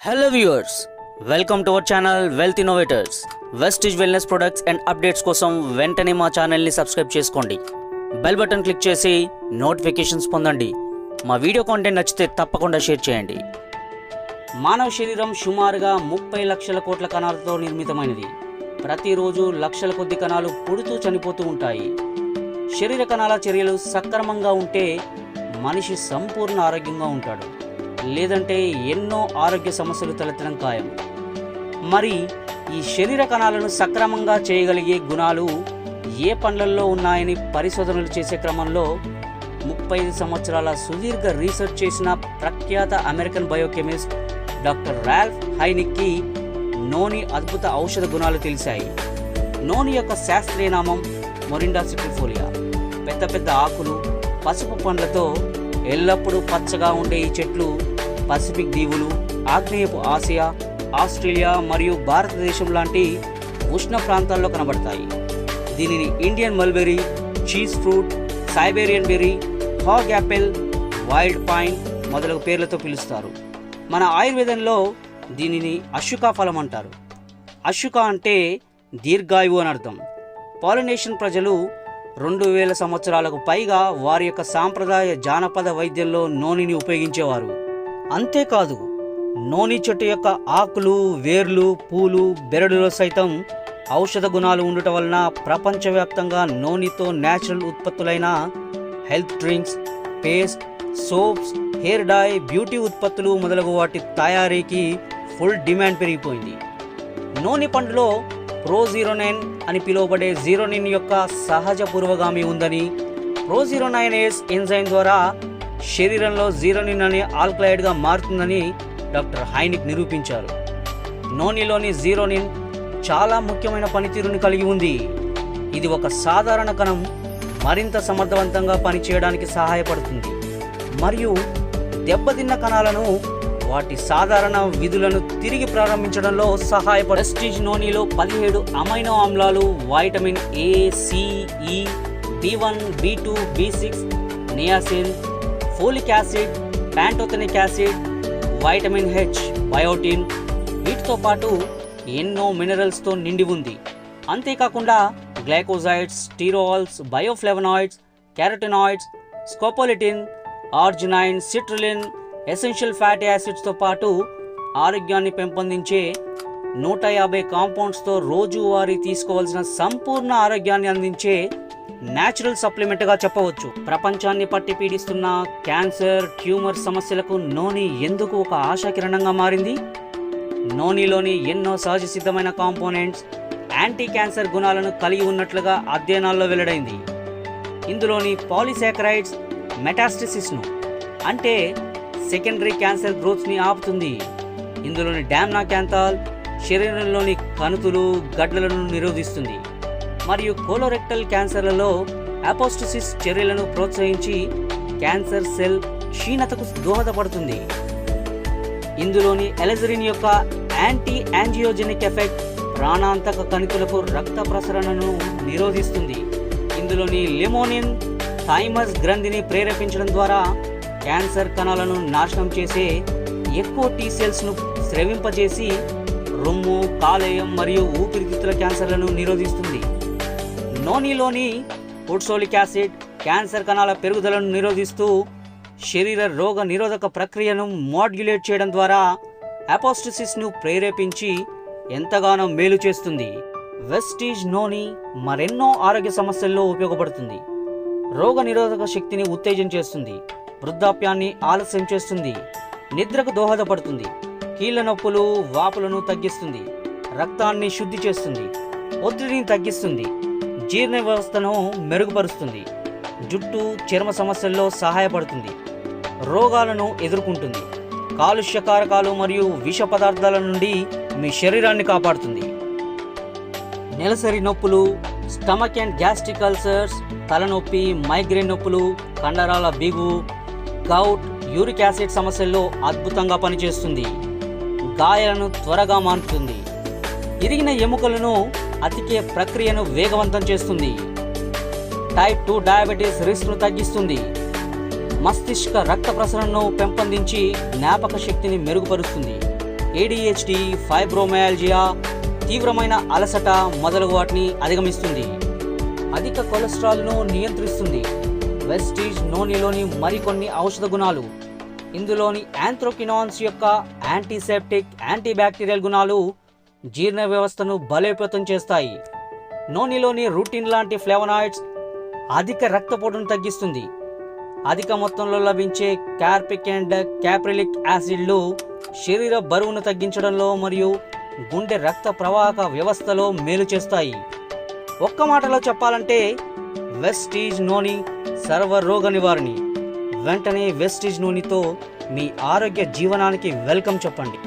Hello viewers, welcome to our channel Wealth Innovators. Vestige wellness products and updates కోసం వెంటనే మా channel ని subscribe చేసుకోండి. బెల్ బటన్ క్లిక్ చేసి నోటిఫికేషన్స్ పొందండి. మా వీడియో కంటెంట్ నచ్చితే తప్పకుండా షేర్ చేయండి. మానవ శరీరం సుమారుగా 30 లక్షల కోట్ల కణాలతో నిర్మితమైనది. ప్రతిరోజు లక్షల కొద్ది కణాలు పుడుతూ చనిపోతూ ఉంటాయి. శరీర కణాల చర్యలు సక్రమంగా ఉంటే మనిషి సంపూర్ణ ఆరోగ్యంగా ఉంటాడు. లేదంటే ఎన్నో ఆరోగ్య సమస్యలు తలెత్తడం ఖాయం. మరి ఈ శరీర కణాలను సక్రమంగా చేయగలిగే గుణాలు ఏ పండ్లల్లో ఉన్నాయని పరిశోధనలు చేసే క్రమంలో 35 సంవత్సరాల సుదీర్ఘ రీసెర్చ్ చేసిన ప్రఖ్యాత అమెరికన్ బయోకెమిస్ట్ డాక్టర్ రాల్ఫ్ హైనిక్కి నోని అద్భుత ఔషధ గుణాలు తెలిసాయి. నోని యొక్క శాస్త్రీయ నామం మొరిండా citrifolia. పెద్ద పెద్ద ఆకులు, పసుపు పండ్లతో ఎల్లప్పుడూ పచ్చగా ఉండే ఈ చెట్లు పసిఫిక్ దీవులు, ఆగ్నేయపు ఆసియా, ఆస్ట్రేలియా మరియు భారతదేశం లాంటి ఉష్ణ ప్రాంతాల్లో కనబడతాయి. దీనిని Indian mulberry, cheese fruit, Siberian berry, hog Apple, wild pine మొదలగు పేర్లతో పిలుస్తారు. మన ఆయుర్వేదంలో దీనిని అశుకా ఫలం అంటారు. అశుక అంటే దీర్ఘాయువు అని అర్థం. పాలినేషియన్ ప్రజలు 2000 సంవత్సరాలకు పైగా వారి యొక్క సాంప్రదాయ జానపద వైద్యంలో నోనిని ఉపయోగించేవారు. అంతేకాదు, నోని చెట్టు యొక్క ఆకులు, వేర్లు, పూలు, బెరడులో సైతం ఔషధ గుణాలు ఉండటం వలన ప్రపంచవ్యాప్తంగా నోనితో న్యాచురల్ ఉత్పత్తులైన health drinks, paste, soaps, hair dye, beauty ఉత్పత్తులు మొదలగు వాటి తయారీకి ఫుల్ డిమాండ్ పెరిగిపోయింది. నోని పండులో ప్రోజిరోనైన్ అని పిలువబడే జీరోనిన్ యొక్క సహజ పూర్వగామి ఉందని, ప్రోజిరోనైనేస్ ఎంజైమ్ ద్వారా శరీరంలో జీరోనిన్ అనే ఆల్కలాయిడ్గా మారుతుందని డాక్టర్ హైనిక్ నిరూపించారు. నోనిలోని జీరోనిన్ చాలా ముఖ్యమైన పనితీరుని కలిగి ఉంది. ఇది ఒక సాధారణ కణం మరింత సమర్థవంతంగా పనిచేయడానికి సహాయపడుతుంది మరియు దెబ్బతిన్న కణాలను వాటి సాధారణ విధులను తిరిగి ప్రారంభించడంలో సహాయపడే వెస్టిజ్ నోనిలో 17 అమైనో ఆమ్లాలు, vitamin A, C, E, B1, B2, B6, niacin, folic acid, pantothenic acid, vitamin H, biotin, వీటితో పాటు ఎన్నో మినరల్స్తో నిండి ఉంది. అంతేకాకుండా glycosides, sterols, bioflavonoids, carotenoids, scopoletin, arginine, citrulline, essential fatty యాసిడ్స్తో పాటు ఆరోగ్యాన్ని పెంపొందించే 150 కాంపౌండ్స్తో రోజువారీ తీసుకోవాల్సిన సంపూర్ణ ఆరోగ్యాన్ని అందించే న్యాచురల్ సప్లిమెంట్గా చెప్పవచ్చు. ప్రపంచాన్ని పట్టి పీడిస్తున్న క్యాన్సర్, ట్యూమర్ సమస్యలకు నోని ఎందుకు ఒక ఆశాకిరణంగా మారింది? నోనిలోని ఎన్నో సహజ సిద్ధమైన కాంపోనెంట్స్ యాంటీ క్యాన్సర్ గుణాలను కలిగి ఉన్నట్లుగా అధ్యయనాల్లో వెల్లడైంది. ఇందులోని పాలీసాకరైడ్స్ మెటాస్టసిస్ను అంటే సెకండరీ క్యాన్సర్ గ్రోత్ని ఆపుతుంది. ఇందులోని డామ్నాక్యాంతాల్ శరీరంలోని కణుతులు, గడ్డలను నిరోధిస్తుంది మరియు కోలోరెక్టల్ క్యాన్సర్లలో అపోస్టసిస్ చర్యలను ప్రోత్సహించి క్యాన్సర్ సెల్ క్షీణతకు దోహదపడుతుంది. ఇందులోని ఎలెజరిన్ యొక్క యాంటీ యాంజియోజెనిక్ ఎఫెక్ట్ ప్రాణాంతక కణితులకు రక్త ప్రసరణను నిరోధిస్తుంది. ఇందులోని లిమోనిన్ థైమస్ గ్రంథిని ప్రేరేపించడం ద్వారా క్యాన్సర్ కణాలను నాశనం చేసే ఎక్కువ టీ సెల్స్ను స్రవింపజేసి రొమ్ము, కాలేయం మరియు ఊపిరితిత్తుల క్యాన్సర్లను నిరోధిస్తుంది. నోనిలోని ఫుడ్సోలిక్ యాసిడ్ క్యాన్సర్ కణాల పెరుగుదలను నిరోధిస్తూ శరీర రోగ నిరోధక ప్రక్రియను మాడ్యులేట్ చేయడం ద్వారా అపోస్టసిస్ను ప్రేరేపించి ఎంతగానో మేలు చేస్తుంది. వెస్టిజ్ నోని మరెన్నో ఆరోగ్య సమస్యల్లో ఉపయోగపడుతుంది. రోగ నిరోధక శక్తిని ఉత్తేజం చేస్తుంది, వృద్ధాప్యాన్ని ఆలస్యం చేస్తుంది, నిద్రకు దోహదపడుతుంది, కీళ్ళ నొప్పులు, వాపులను తగ్గిస్తుంది, రక్తాన్ని శుద్ధి చేస్తుంది, ఒత్తిడిని తగ్గిస్తుంది, జీర్ణ వ్యవస్థను మెరుగుపరుస్తుంది, జుట్టు, చర్మ సమస్యల్లో సహాయపడుతుంది, రోగాలను ఎదుర్కొంటుంది, కాలుష్య కారకాలు మరియు విష పదార్థాల నుండి మీ శరీరాన్ని కాపాడుతుంది. నెలసరి నొప్పులు, స్టమక్ అండ్ గ్యాస్ట్రిక్ అల్సర్స్, తలనొప్పి, మైగ్రేన్ నొప్పులు, కండరాల బిగు, గౌట్, యూరిక్ యాసిడ్ సమస్యల్లో అద్భుతంగా పనిచేస్తుంది. గాయాలను త్వరగా మాన్పుతుంది, ఇరిగిన ఎముకలను అతికే ప్రక్రియను వేగవంతం చేస్తుంది, టైప్ 2 డయాబెటీస్ రిస్క్ను తగ్గిస్తుంది, మస్తిష్క రక్త ప్రసరణను పెంపొందించి జ్ఞాపక శక్తిని మెరుగుపరుస్తుంది. ADHD, ఫైబ్రోమైల్జియా, తీవ్రమైన అలసట మొదలగు వాటిని అధిగమిస్తుంది. అధిక కొలెస్ట్రాల్ను నియంత్రిస్తుంది. వెస్టీజ్ నోనీలోని మరికొన్ని ఔషధ గుణాలు. ఇందులోని యాంథ్రోకినాన్స్ యొక్క యాంటీసెప్టిక్, యాంటీబ్యాక్టీరియల్ గుణాలు జీర్ణ వ్యవస్థను బలోపేతం చేస్తాయి. నోనీలోని రూటిన్ లాంటి ఫ్లేవనాయిడ్స్ అధిక రక్తపోటును తగ్గిస్తుంది. అధిక మొత్తంలో లభించే కార్పిక్ అండ్ క్యాప్రిలిక్ యాసిడ్లు శరీర బరువును తగ్గించడంలో మరియు గుండె రక్త ప్రవాహక వ్యవస్థలో మేలు చేస్తాయి. ఒక్క మాటలో చెప్పాలంటే వెస్టీజ్ నోని సర్వరోగ నివారణి. వెంటనే వెస్టీజ్ నూనెతో మీ ఆరోగ్య జీవనానికి వెల్కమ్ చెప్పండి.